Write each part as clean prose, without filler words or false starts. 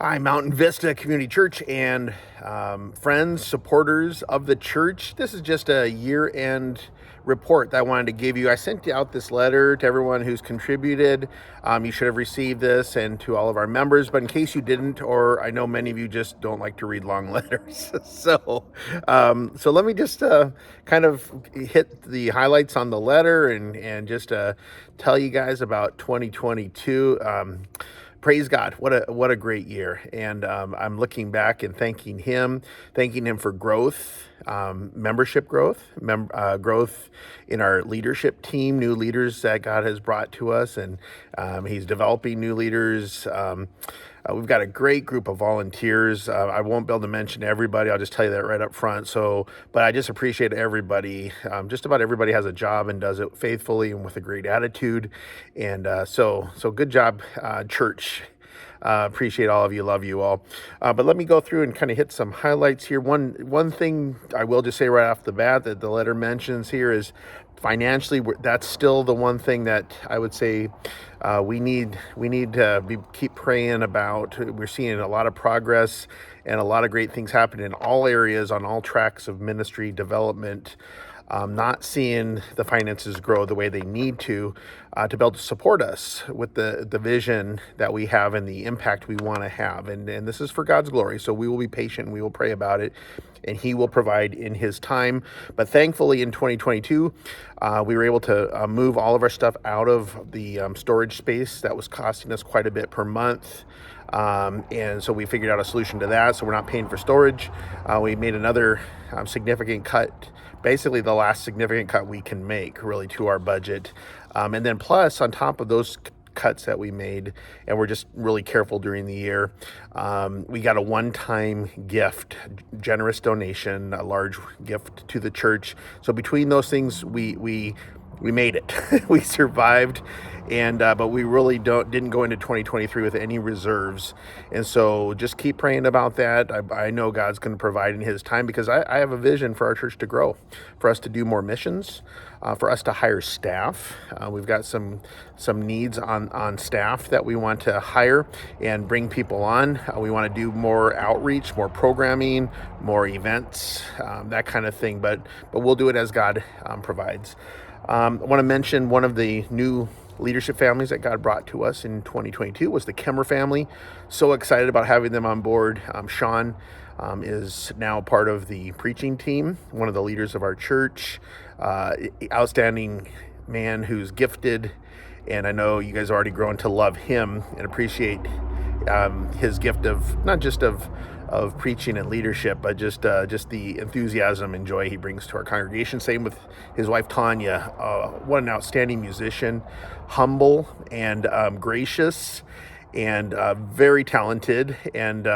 Hi, Mountain Vista Community Church and friends, supporters of the church. This is just a year-end report that I wanted to give you. I sent out this letter to everyone who's contributed. You should have received this, and to all of our members. But in case you didn't, or I know many of you just don't like to read long letters, so let me just kind of hit the highlights on the letter and just tell you guys about 2022. Praise God! What a great year, and I'm looking back and thanking Him for growth, membership growth, growth in our leadership team, new leaders that God has brought to us, and He's developing new leaders. We've got a great group of volunteers. I won't be able to mention everybody. I'll just tell you that right up front. But I just appreciate everybody. Just about everybody has a job and does it faithfully and with a great attitude. And so good job, church. Appreciate all of you. Love you all. But let me go through and kind of hit some highlights here. One thing I will just say right off the bat that the letter mentions here is financially, that's still the one thing that I would say we need to keep praying about. We're seeing a lot of progress and a lot of great things happen in all areas, on all tracks of ministry development. Not seeing the finances grow the way they need to be able to support us with the vision that we have and the impact we want to have. And this is for God's glory. So we will be patient and we will pray about it, and He will provide in His time. But thankfully in 2022, we were able to move all of our stuff out of the storage space that was costing us quite a bit per month. And so we figured out a solution to that. So we're not paying for storage. We made another significant cut, basically the last significant cut we can make really to our budget. And then plus on top of those cuts that we made, and we're just really careful during the year, we got a one-time gift, generous donation, a large gift to the church. So between those things, we made it. We survived, and but we really didn't go into 2023 with any reserves. And so just keep praying about that. I know God's going to provide in His time, because I have a vision for our church to grow, for us to do more missions, for us to hire staff. We've got some needs on staff that we want to hire and bring people on. We want to do more outreach, more programming, more events, that kind of thing. But we'll do it as God provides. I want to mention one of the new leadership families that God brought to us in 2022 was the Kemmer family. So excited about having them on board. Sean is now part of the preaching team, one of the leaders of our church, outstanding man who's gifted. And I know you guys are already grown to love him and appreciate his gift of not just of preaching and leadership, but just the enthusiasm and joy he brings to our congregation. Same with his wife Tanya. What an outstanding musician, humble and gracious, and very talented, and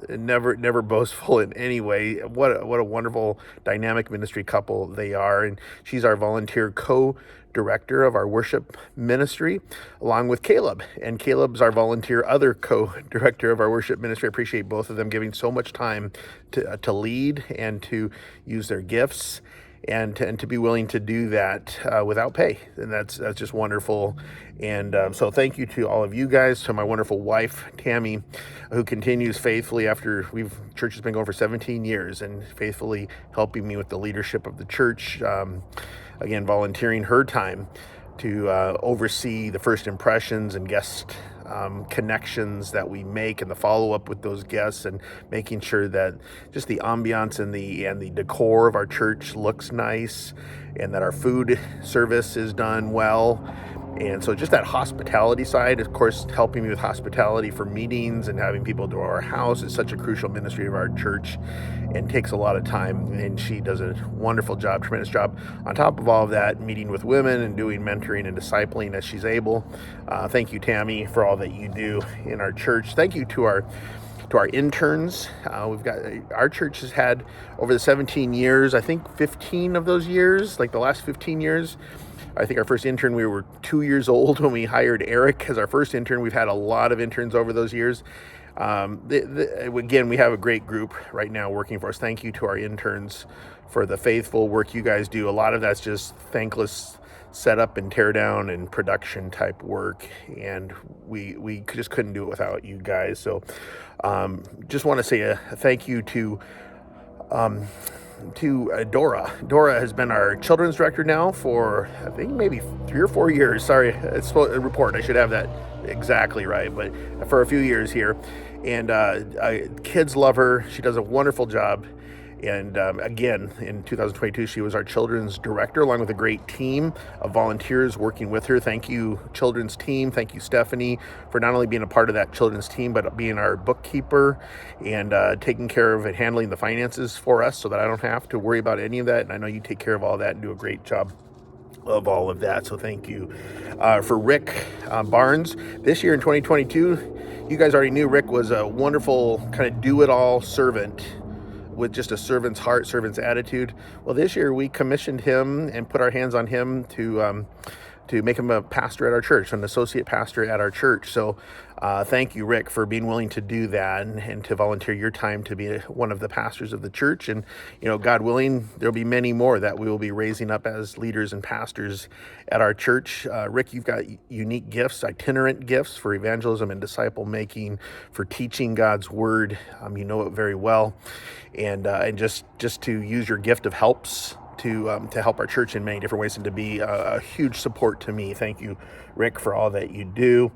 never boastful in any way. What a wonderful dynamic ministry couple they are. And she's our volunteer co-director of our worship ministry, along with Caleb. And Caleb's our volunteer other co-director of our worship ministry. I appreciate both of them giving so much time to lead and to use their gifts, and to be willing to do that without pay. And that's just wonderful. And so thank you to all of you guys, to my wonderful wife, Tammy, who continues faithfully after church has been going for 17 years and faithfully helping me with the leadership of the church. Again, volunteering her time to oversee the first impressions and guest connections that we make, and the follow-up with those guests, and making sure that just the ambiance and the decor of our church looks nice, and that our food service is done well. And so just that hospitality side, of course, helping me with hospitality for meetings and having people to our house is such a crucial ministry of our church, and takes a lot of time. And she does a wonderful job, tremendous job. On top of all of that, meeting with women and doing mentoring and discipling as she's able. Thank you, Tammy, for all that you do in our church. Thank you to our interns. Our church has had, over the 17 years, I think 15 of those years, like the last 15 years, I think our first intern, we were 2 years old when we hired Eric as our first intern. We've had a lot of interns over those years. Again, we have a great group right now working for us. Thank you to our interns for the faithful work you guys do. A lot of that's just thankless set up and tear down and production type work, and we just couldn't do it without you guys. So just want to say a thank you to Dora. Dora has been our children's director now for, I think, maybe 3 or 4 years. Sorry, it's a report. I should have that exactly right, but for a few years here. And kids love her. She does a wonderful job. And again, in 2022, she was our children's director, along with a great team of volunteers working with her. Thank you, children's team. Thank you, Stephanie, for not only being a part of that children's team, but being our bookkeeper and taking care of and handling the finances for us so that I don't have to worry about any of that. And I know you take care of all that and do a great job of all of that. So thank you. For Rick Barnes, this year in 2022, you guys already knew Rick was a wonderful kind of do-it-all servant with just a servant's heart, servant's attitude. Well, this year we commissioned him and put our hands on him to make him a pastor at our church, an associate pastor at our church. So thank you, Rick, for being willing to do that and to volunteer your time to be one of the pastors of the church. And, God willing, there'll be many more that we will be raising up as leaders and pastors at our church. Rick, you've got unique gifts, itinerant gifts for evangelism and disciple making, for teaching God's word. You know it very well. And just to use your gift of helps to help our church in many different ways and to be a huge support to me. Thank you, Rick, for all that you do.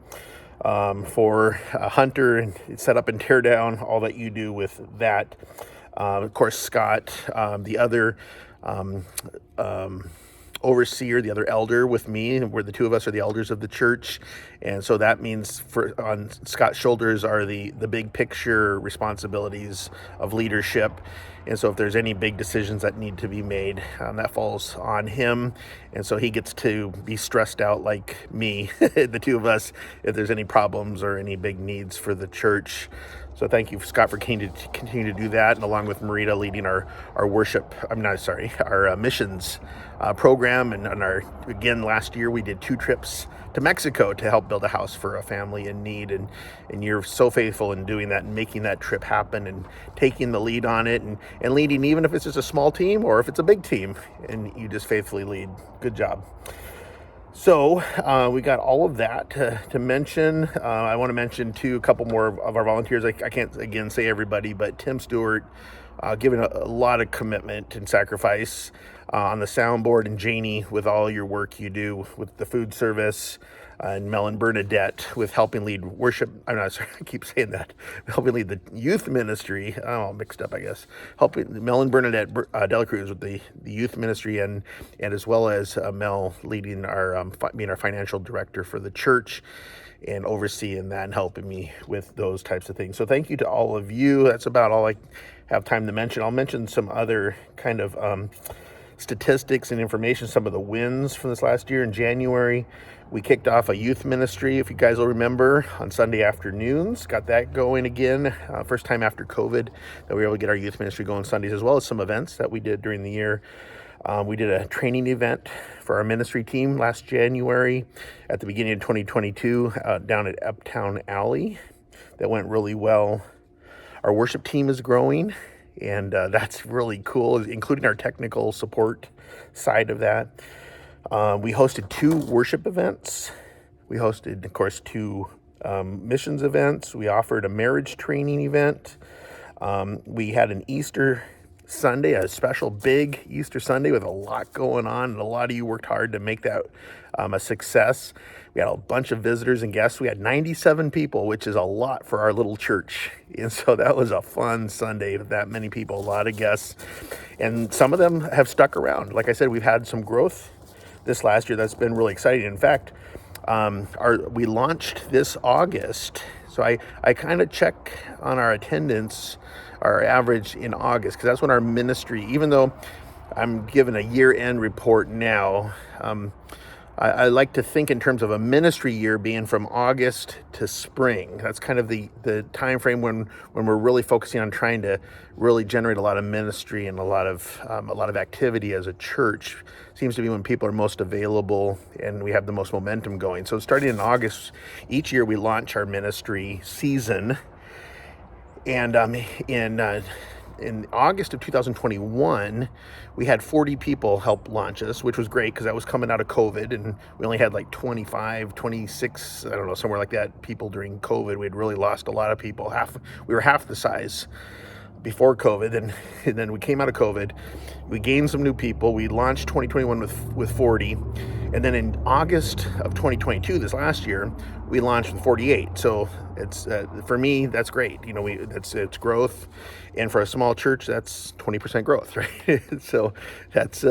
For Hunter and set up and tear down, all that you do with that. Of course, Scott, the other overseer, the other elder with me, and where the two of us are the elders of the church. And so that means on Scott's shoulders are the big picture responsibilities of leadership. And so if there's any big decisions that need to be made, that falls on him. And so he gets to be stressed out like me, the two of us, if there's any problems or any big needs for the church. So thank you, Scott, for continue to do that, and along with Marita leading our missions program. And again, last year we did 2 trips to Mexico to help build a house for a family in need. And you're so faithful in doing that and making that trip happen and taking the lead on it and leading, even if it's just a small team or if it's a big team, and you just faithfully lead. Good job. So we got all of that to mention. I want to mention too a couple more of our volunteers. I can't again say everybody, but Tim Stewart, giving a lot of commitment and sacrifice on the soundboard, and Janie with all your work you do with the food service, and Mel and Bernadette with helping lead worship. I'm not sorry, I keep saying that. Helping lead the youth ministry. Oh, mixed up, I guess. Helping Mel and Bernadette Delacruz with the youth ministry, and as well as Mel leading being our financial director for the church, and overseeing that and helping me with those types of things. So thank you to all of you. That's about all I have time to mention. I'll mention some other kind of statistics and information, some of the wins from this last year. In January, we kicked off a youth ministry, if you guys will remember, on Sunday afternoons. Got that going again. First time after COVID that we were able to get our youth ministry going Sundays, as well as some events that we did during the year. We did a training event for our ministry team last January at the beginning of 2022 down at Uptown Alley. That went really well. Our worship team is growing, and that's really cool, including our technical support side of that. We hosted 2 worship events. We hosted, of course, 2 missions events. We offered a marriage training event. We had an Easter Sunday, a special big Easter Sunday with a lot going on, and a lot of you worked hard to make that a success. We had a bunch of visitors and guests. We had 97 people, which is a lot for our little church. And so that was a fun Sunday with that many people, a lot of guests. And some of them have stuck around. Like I said, we've had some growth this last year that's been really exciting. In fact, we launched this August. So I kind of check on our attendance, our average in August, because that's when our ministry, even though I'm given a year-end report now, I like to think in terms of a ministry year being from August to spring. That's kind of the time frame when we're really focusing on trying to really generate a lot of ministry and a lot of activity as a church. Seems to be when people are most available and we have the most momentum going. So starting in August, each year we launch our ministry season. And in in August of 2021, we had 40 people help launch us, which was great because that was coming out of COVID, and we only had like 25, 26, I don't know, somewhere like that, people during COVID. We had really lost a lot of people. We were half the size before COVID, and then we came out of COVID. We gained some new people. We launched 2021 with 40, and then in August of 2022, this last year, we launched with 48. So it's for me, that's great. You know, it's growth, and for a small church, that's 20% growth, right? So that's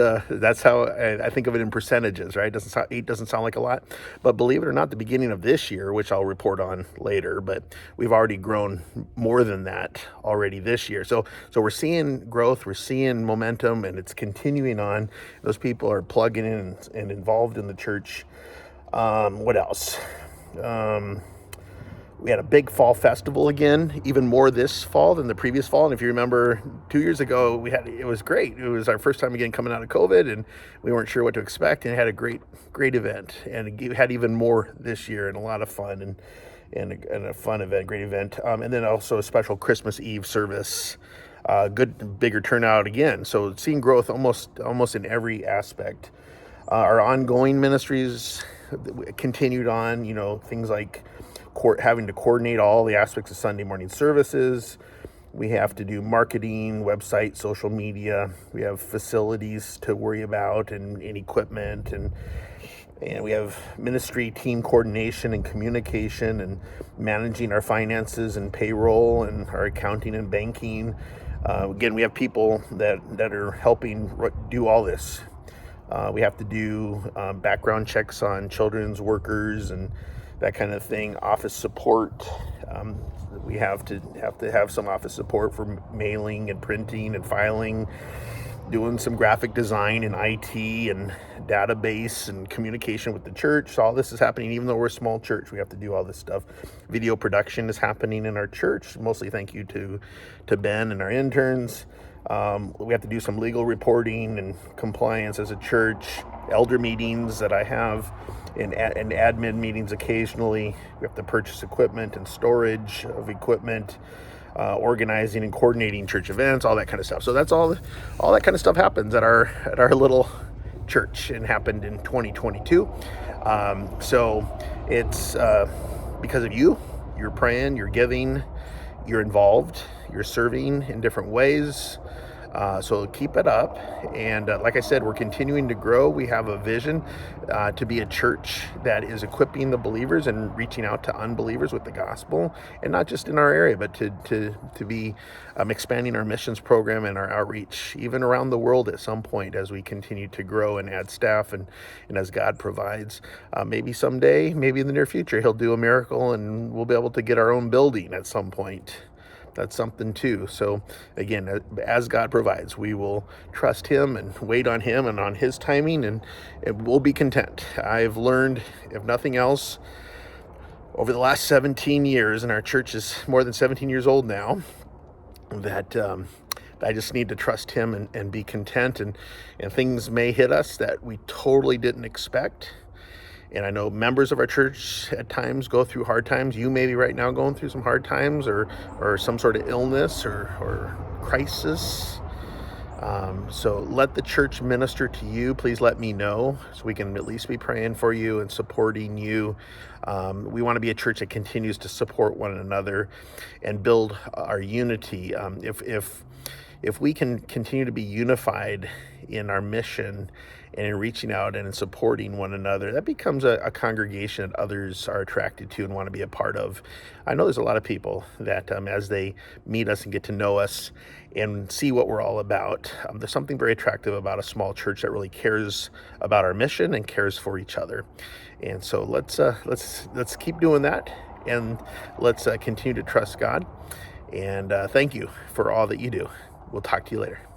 how I think of it in percentages, right? Eight doesn't sound like a lot, but believe it or not, the beginning of this year, which I'll report on later, but we've already grown more than that already this year. So we're seeing growth, we're seeing momentum, and it's continuing on. Those people are plugging in and involved in the church. What else? We had a big fall festival again, even more this fall than the previous fall. And if you remember, 2 years ago, it was great. It was our first time again coming out of COVID, and we weren't sure what to expect. And it had a great event, and it had even more this year, and a lot of fun and a fun event, great event. And then also a special Christmas Eve service. Good, bigger turnout again. So seeing growth almost in every aspect. Our ongoing ministries continued on. You know, things like having to coordinate all the aspects of Sunday morning services. We have to do marketing, website, social media. We have facilities to worry about and equipment, and we have ministry team coordination and communication and managing our finances and payroll and our accounting and banking. Again, we have people that are helping do all this. We have to do background checks on children's workers and that kind of thing. Office support. We have to have some office support for mailing and printing and filing, doing some graphic design and IT and database and communication with the church. So all this is happening, even though we're a small church. We have to do all this stuff. Video production is happening in our church. Mostly thank you to Ben and our interns. We have to do some legal reporting and compliance as a church, elder meetings that I have, and admin meetings occasionally. We have to purchase equipment and storage of equipment, organizing and coordinating church events, all that kind of stuff. So that's all that kind of stuff happens at our little church, and happened in 2022. So it's because of you. You're praying, you're giving, you're involved, you're serving in different ways. So keep it up. And like I said, we're continuing to grow. We have a vision to be a church that is equipping the believers and reaching out to unbelievers with the gospel, and not just in our area, but to be expanding our missions program and our outreach even around the world at some point, as we continue to grow and add staff and as God provides. Maybe someday, maybe in the near future, he'll do a miracle and we'll be able to get our own building at some point. That's something too. So again, as God provides, we will trust him and wait on him and on his timing, and we'll be content. I've learned, if nothing else, over the last 17 years, and our church is more than 17 years old now, that I just need to trust him and be content, and things may hit us that we totally didn't expect. And I know members of our church at times go through hard times. You may be right now going through some hard times, or some sort of illness or crisis. So let the church minister to you. Please let me know so we can at least be praying for you and supporting you. We want to be a church that continues to support one another and build our unity. If we can continue to be unified in our mission and in reaching out and in supporting one another, that becomes a congregation that others are attracted to and want to be a part of. I know there's a lot of people that as they meet us and get to know us and see what we're all about, there's something very attractive about a small church that really cares about our mission and cares for each other. And so let's keep doing that, and let's continue to trust God. And thank you for all that you do. We'll talk to you later.